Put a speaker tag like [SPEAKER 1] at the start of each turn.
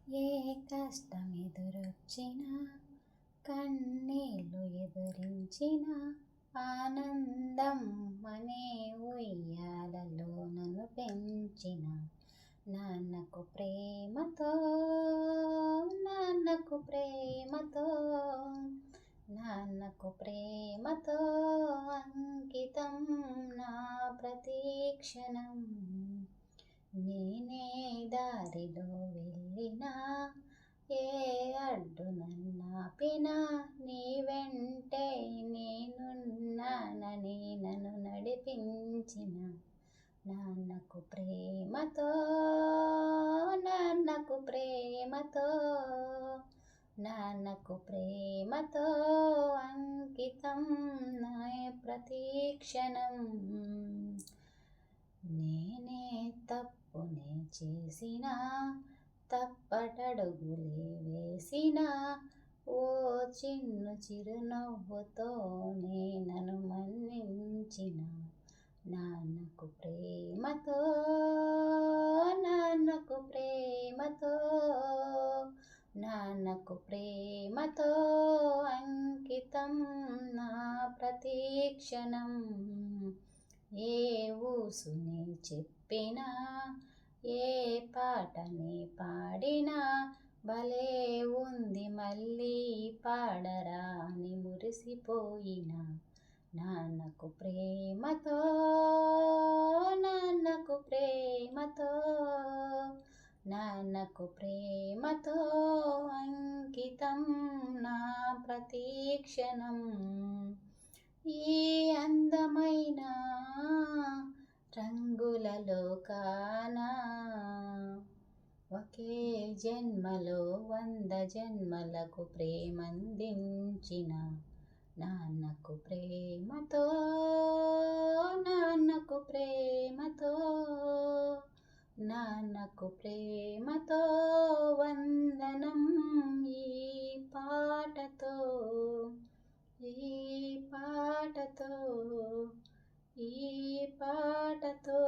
[SPEAKER 1] ఏ కష్టమెదురొచ్చినా కన్నీళ్ళు ఎదురించిన ఆనందం అనే ఉయ్యాలలో నన్ను పెంచిన నాన్నకు ప్రేమతో నాన్నకు ప్రేమతో నాన్నకు ప్రేమతో అంకితం నా ప్రతీక్షణం. నేనే దారిలో వెళ్ళినా ఏ అడ్డు నన్నాపినా నీ వెంటే నేనున్నానని నన్ను నడిపించిన నాన్నకు ప్రేమతో నాన్నకు ప్రేమతో నాన్నకు ప్రేమతో అంకితం నా ప్రతీక్షణం. నేనే తప్పునే చేసిన తప్పటడుగులే వేసిన ఓ చిన్ను చిరునవ్వుతోనే నన్ను మన్నించిన నాన్నకు ప్రేమతో నాన్నకు ప్రేమతో నాన్నకు ప్రేమతో అంకితం నా ప్రతీక్షణం. ఏ ఊసుని చెప్పినా ఏ పాటని పాడినా భలే ఉంది మళ్ళీ పాడరా అని మురిసిపోయిన నాన్నకు ప్రేమతో నాన్నకు ప్రేమతో నాన్నకు ప్రేమతో అంకితం నా ప్రతీక్షణం. ఈ అందమైన రంగుల లోకాన ఒకే జన్మలో 100 జన్మలకు ప్రేమందించిన నాన్నకు ప్రేమతో నాన్నకు ప్రేమతో నాన్నకు ప్రేమతో వందనం. ఈ పాటతో ఈ పాటతో ఈ పాటతో